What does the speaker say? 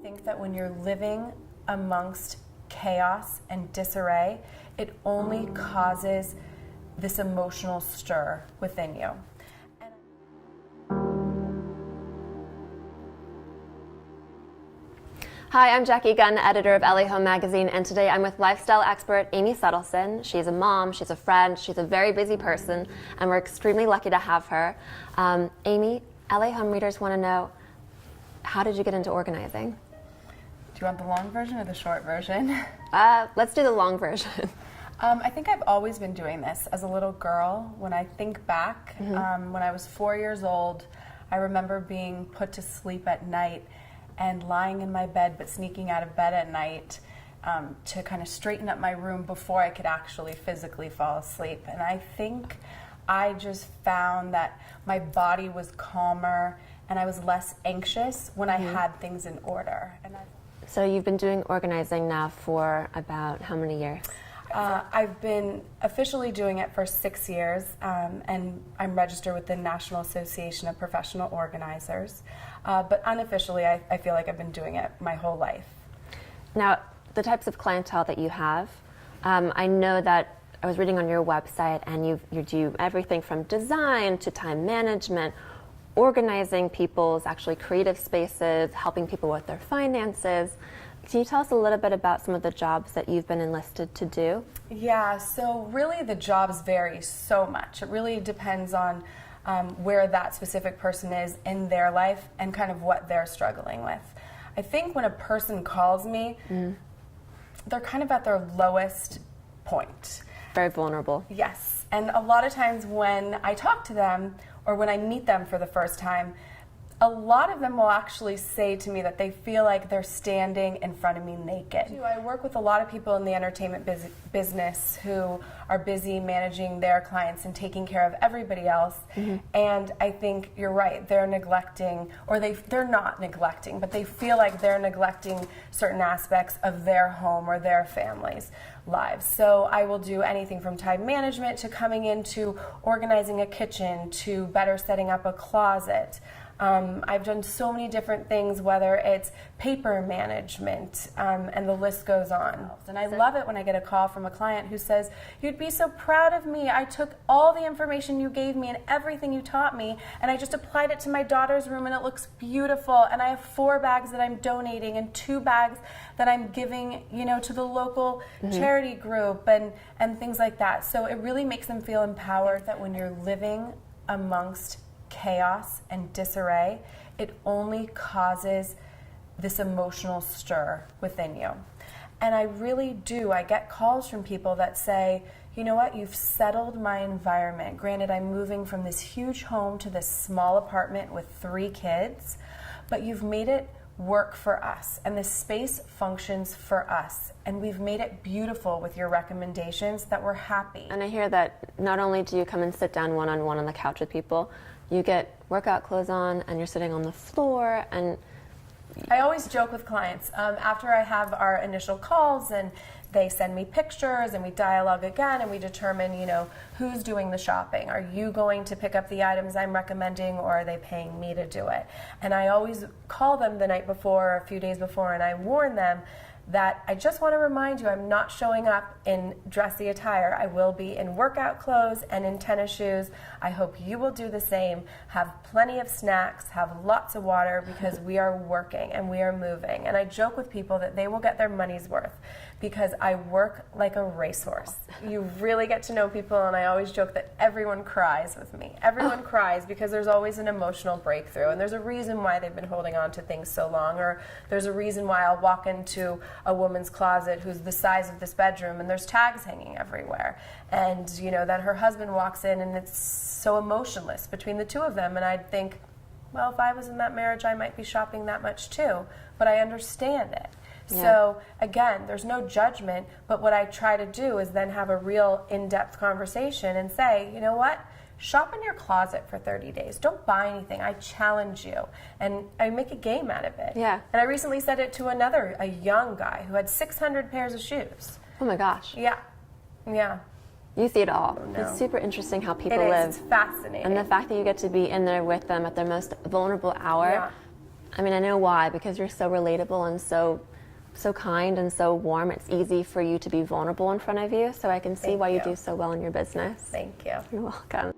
think that when you're living amongst chaos and disarray, it only causes this emotional stir within you. Hi, I'm Jackie Gunn, editor of LA Home Magazine, and today I'm with lifestyle expert Amy Suddleson. She's a mom, she's a friend, she's a very busy person, and we're extremely lucky to have her. Amy, LA Home readers want to know, how did you get into organizing? Do you want the long version or the short version? Let's do the long version. I think I've always been doing this as a little girl. When I think back, when I was 4 years old, I remember being put to sleep at night and lying in my bed, but sneaking out of bed at night to kind of straighten up my room before I could actually physically fall asleep. And I think I just found that my body was calmer and I was less anxious when I had things in order. So you've been doing organizing now for about how many years? I've been officially doing it for 6 years, and I'm registered with the National Association of Professional Organizers. But unofficially, I feel like I've been doing it my whole life. Now, the types of clientele that you have, I know that I was reading on your website, and you do everything from design to time management, organizing people's actually creative spaces, helping people with their finances. Can you tell us a little bit about some of the jobs that you've been enlisted to do? Yeah, so really the jobs vary so much. It really depends on where that specific person is in their life and kind of what they're struggling with. I think when a person calls me, they're kind of at their lowest point. Very vulnerable. Yes, and a lot of times when I talk to them or when I meet them for the first time, a lot of them will actually say to me that they feel like they're standing in front of me naked. I work with a lot of people in the entertainment business who are busy managing their clients and taking care of everybody else. And I think you're right, they're neglecting, or they're not neglecting, but they feel like they're neglecting certain aspects of their home or their family's lives. So I will do anything from time management to coming into organizing a kitchen to better setting up a closet. I've done so many different things, whether it's paper management, and the list goes on. And I love it when I get a call from a client who says, "You'd be so proud of me. I took all the information you gave me and everything you taught me, and I just applied it to my daughter's room, and it looks beautiful. And I have 4 bags that I'm donating and 2 bags that I'm giving, to the local charity group and things like that." So it really makes them feel empowered that when you're living amongst chaos and disarray, it only causes this emotional stir within you. And I really do. I get calls from people that say, "You know what, you've settled my environment. Granted, I'm moving from this huge home to this small apartment with 3 kids, but you've made it work for us, and the space functions for us, and we've made it beautiful with your recommendations that we're happy." And I hear that not only do you come and sit down one-on-one on the couch with people, you get workout clothes on and you're sitting on the floor. And I always joke with clients, after I have our initial calls and they send me pictures and we dialogue again and we determine, who's doing the shopping. Are you going to pick up the items I'm recommending, or are they paying me to do it? And I always call them the night before or a few days before, and I warn them that I just want to remind you, I'm not showing up in dressy attire. I will be in workout clothes and in tennis shoes. I hope you will do the same. Have plenty of snacks, have lots of water, because we are working and we are moving. And I joke with people that they will get their money's worth because I work like a racehorse. You really get to know people, and I always joke that everyone cries with me. Everyone cries because there's always an emotional breakthrough, and there's a reason why they've been holding on to things so long, or there's a reason why I'll walk into a woman's closet who's the size of this bedroom and there's tags hanging everywhere, and then her husband walks in and it's so emotionless between the two of them, and I'd think, well, if I was in that marriage, I might be shopping that much too, but I understand it. Yeah. So again, there's no judgment, but what I try to do is then have a real in-depth conversation and say, you know what? Shop in your closet for 30 days. Don't buy anything. I challenge you. And I make a game out of it. Yeah. And I recently said it to a young guy who had 600 pairs of shoes. Oh my gosh. Yeah. Yeah. You see it all. Oh, no. It's super interesting how people live. It's fascinating. And the fact that you get to be in there with them at their most vulnerable hour. Yeah. I mean, I know why, because you're so relatable and so kind and so warm. It's easy for you to be vulnerable in front of you, so I can see why you do so well in your business. Thank you. You're welcome.